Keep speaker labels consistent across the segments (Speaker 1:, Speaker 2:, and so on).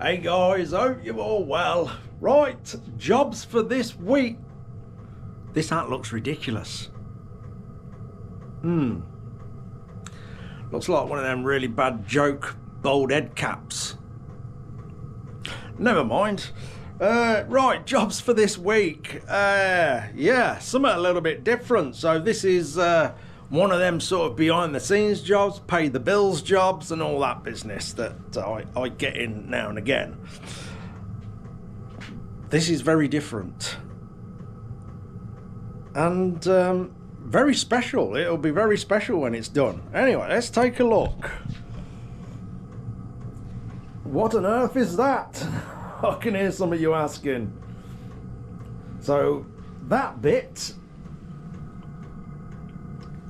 Speaker 1: Hey guys, hope you're all well. Right, jobs for this week. This hat looks ridiculous. Looks like one of them really bad joke bald head caps. Never mind. Right, jobs for this week. Yeah, something a little bit different. So this is one of them sort of behind the scenes jobs, pay the bills jobs and all that business that I get in now and again. This is very different. And very special. It'll be very special when it's done. Anyway, let's take a look. What on earth is that? I can hear some of you asking. So that bit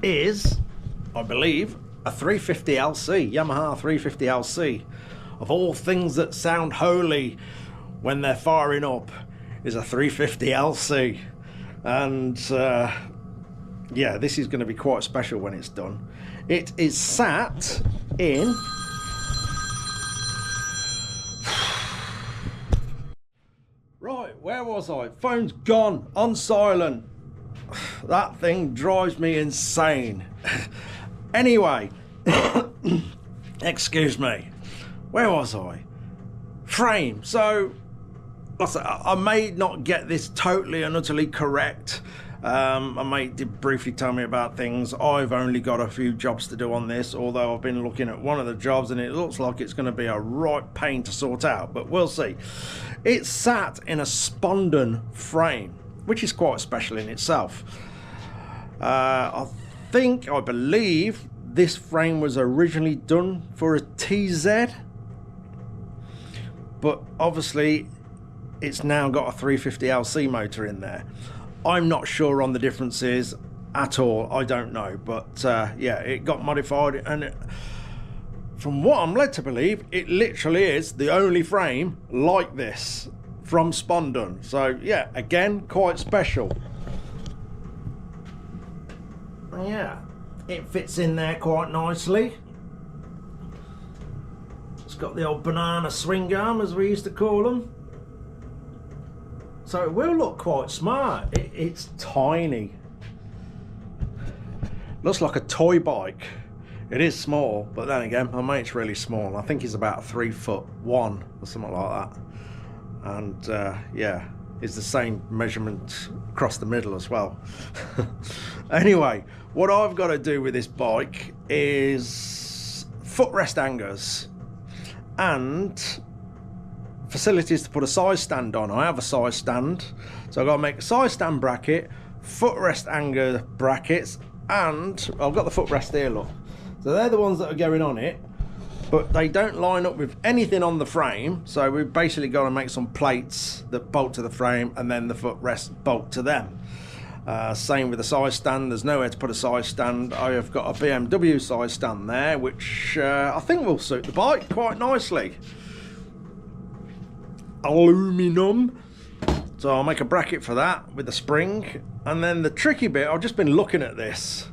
Speaker 1: is, I believe, a 350LC, Yamaha 350LC. Of all things that sound holy when they're firing up, is a 350LC. And yeah, this is going to be quite special when it's done. It is sat in right, where was I? Phone's gone on silent. That thing drives me insane. Anyway, excuse me, where was I? Frame. So I may not get this totally and utterly correct. My mate did briefly tell me about things. I've only got a few jobs to do on this, although I've been looking at one of the jobs and it looks like it's going to be a right pain to sort out, but we'll see. It's sat in a Spondon frame, which is quite special in itself. I believe this frame was originally done for a TZ, but obviously it's now got a 350LC motor in there. I'm not sure on the differences at all. I don't know, but yeah, it got modified, and from what I'm led to believe, it literally is the only frame like this from Spondon. So yeah, again, quite special. Yeah, it fits in there quite nicely. It's got the old banana swing arm, as we used to call them. So it will look quite smart. It's tiny. Looks like a toy bike. It is small, but then again, my mate's really small. I think he's about 3'1" or something like that. And yeah, it's the same measurement across the middle as well. Anyway, what I've got to do with this bike is footrest hangers and facilities to put a side stand on. I have a side stand, so I've got to make a side stand bracket, footrest hanger brackets, and I've got the footrest here, look. So they're the ones that are going on it, but they don't line up with anything on the frame, so we've basically got to make some plates that bolt to the frame and then the footrest bolt to them. Same with the side stand. There's nowhere to put a side stand. I have got a BMW side stand there, which I think will suit the bike quite nicely. Aluminum, so I'll make a bracket for that with a spring. And then the tricky bit, I've just been looking at this,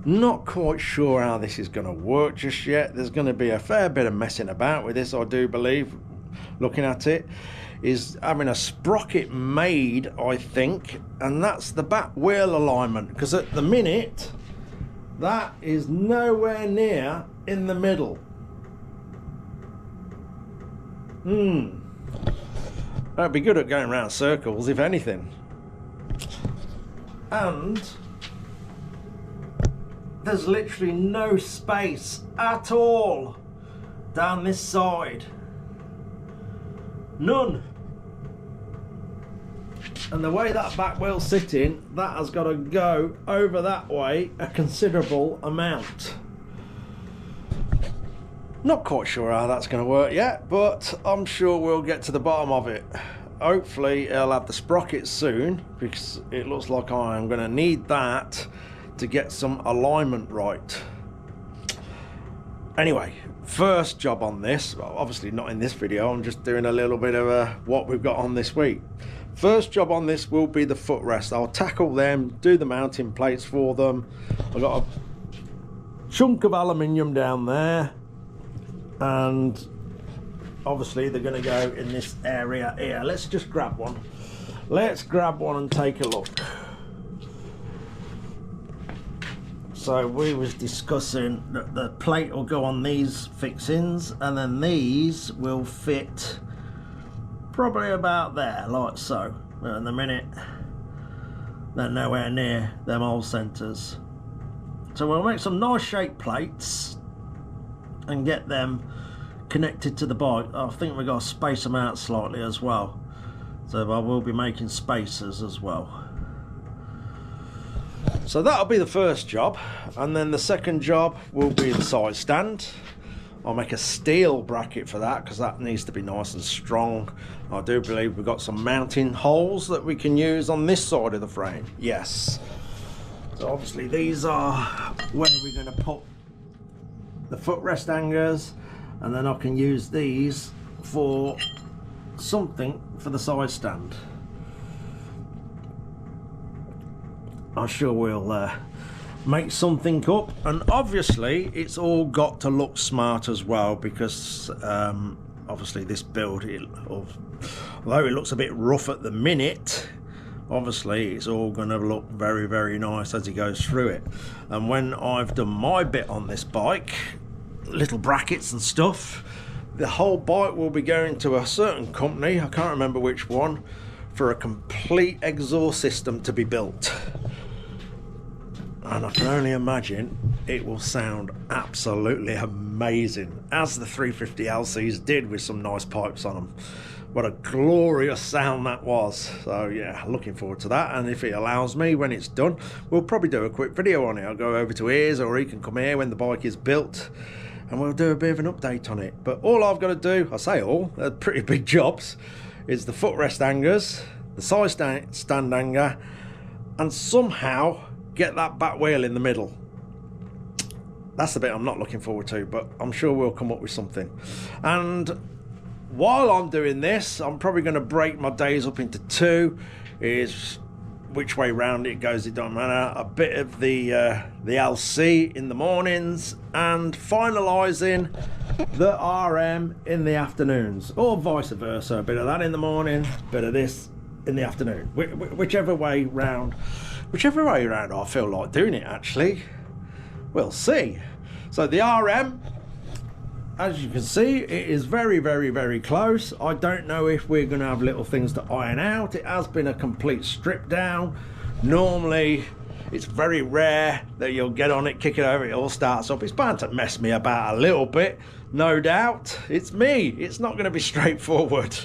Speaker 1: not quite sure how this is going to work just yet. There's going to be a fair bit of messing about with this, I do believe, looking at it, is having a sprocket made, I think, and that's the back wheel alignment, because at the minute that is nowhere near in the middle. That'd be good at going around circles, if anything. And there's literally no space at all down this side. None. And the way that back wheel's sitting, that has got to go over that way a considerable amount. Not quite sure how that's going to work yet, but I'm sure we'll get to the bottom of it. Hopefully it'll have the sprocket soon, because it looks like I'm going to need that to get some alignment right. Anyway, first job on this, well, obviously not in this video, I'm just doing a little bit of what we've got on this week. First job on this will be the footrest. I'll tackle them, do the mounting plates for them. I've got a chunk of aluminium down there, and obviously they're going to go in this area here. Let's just grab one. Let's grab one and take a look. So we was discussing that the plate will go on these fixings, and then these will fit probably about there, like so. But in the minute, they're nowhere near them old centres. So we'll make some nice shaped plates and get them connected to the bike. I think we've got to space them out slightly as well. So I will be making spacers as well. So that'll be the first job, and then the second job will be the side stand. I'll make a steel bracket for that because that needs to be nice and strong. I do believe we've got some mounting holes that we can use on this side of the frame. Yes. So obviously these are where we're going to put the footrest hangers, and then I can use these for something for the side stand. I'm sure we'll make something up, and obviously it's all got to look smart as well, because obviously this build, although it looks a bit rough at the minute, obviously it's all going to look very, very nice as it goes through it. And when I've done my bit on this bike, little brackets and stuff, the whole bike will be going to a certain company, I can't remember which one, for a complete exhaust system to be built. And I can only imagine it will sound absolutely amazing, as the 350 LCs did with some nice pipes on them. What a glorious sound that was. So yeah, looking forward to that, and if it allows me, when it's done, we'll probably do a quick video on it. I'll go over to his, or he can come here when the bike is built, and we'll do a bit of an update on it. But all I've got to do, I say all, they're pretty big jobs, is the footrest hangers, the side stand hanger, and somehow get that back wheel in the middle. That's the bit I'm not looking forward to, but I'm sure we'll come up with something. And while I'm doing this, I'm probably going to break my days up into two. Is which way round it goes, it don't matter. A bit of the LC in the mornings, and finalising the RM in the afternoons, or vice versa. A bit of that in the morning, a bit of this in the afternoon. Whichever way round I feel like doing it, actually. We'll see. So the RM, as you can see, it is very, very, very close. I don't know if we're going to have little things to iron out. It has been a complete strip down. Normally, it's very rare that you'll get on it, kick it over, it all starts up. It's bound to mess me about a little bit, no doubt. It's me. It's not going to be straightforward.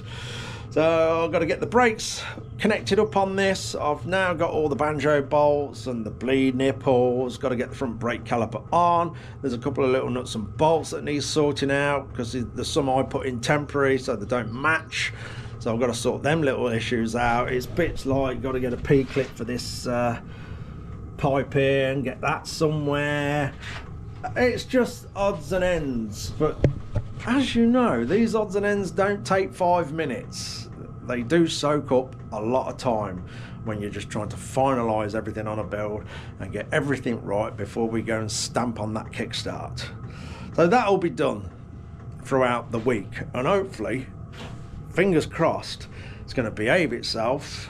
Speaker 1: So I've got to get the brakes connected up on this. I've now got all the banjo bolts and the bleed nipples. Got to get the front brake caliper on. There's a couple of little nuts and bolts that need sorting out, because there's some I put in temporary so they don't match. So I've got to sort them little issues out. It's bits like got to get a P-clip for this pipe here and get that somewhere. It's just odds and ends, but as you know, these odds and ends don't take 5 minutes. They do soak up a lot of time when you're just trying to finalise everything on a build and get everything right before we go and stamp on that kickstart. So that'll be done throughout the week, and hopefully, fingers crossed, it's going to behave itself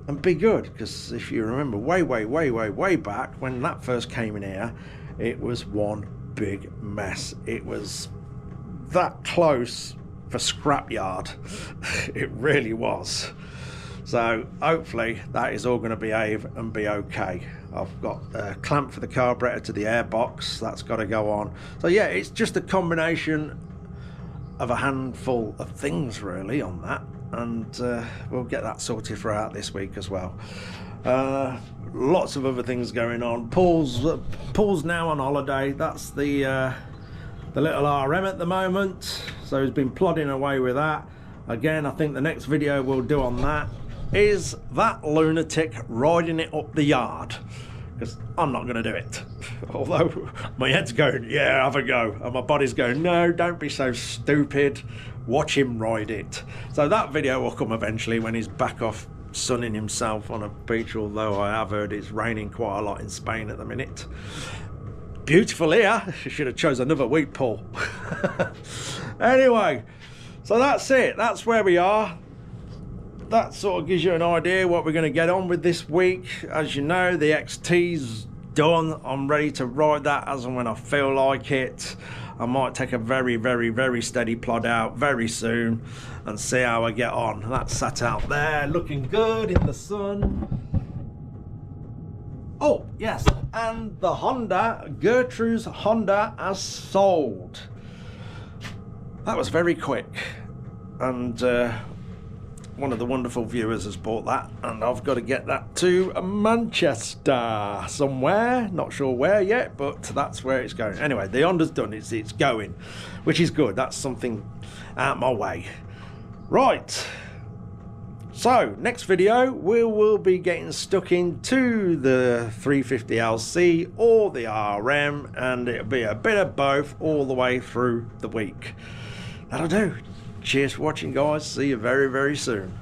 Speaker 1: and be good. Because if you remember way back when that first came in here, it was one big mess. It was that close for scrapyard. It really was. So hopefully that is all going to behave and be okay. I've got a clamp for the carburetor to the airbox, that's got to go on. So yeah, it's just a combination of a handful of things really on that, and we'll get that sorted throughout this week as well. Lots of other things going on. Paul's now on holiday. That's the little RM at the moment, so he's been plodding away with that. Again, I think the next video we'll do on that is that lunatic riding it up the yard, because I'm not going to do it. Although my head's going, yeah, have a go, and my body's going, no, don't be so stupid, watch him ride it. So that video will come eventually when he's back off sunning himself on a beach, although I have heard it's raining quite a lot in Spain at the minute. Beautiful here. You should have chose another week, Paul. Anyway, So that's it. That's where we are. That sort of gives you an idea what we're going to get on with this week. As you know, the XT's done. I'm ready to ride that as and when I feel like it. I might take a very steady plod out very soon and see how I get on. That's sat out there looking good in the sun. Oh yes, and the Honda, Gertrude's Honda, has sold. That was very quick, and one of the wonderful viewers has bought that, and I've got to get that to Manchester somewhere, not sure where yet, but that's where it's going. Anyway, the Honda's done, it's going, which is good. That's something out my way. Right, so next video we will be getting stuck into the 350LC or the RM, and it'll be a bit of both all the way through the week. That'll do. Cheers for watching, guys. See you very soon.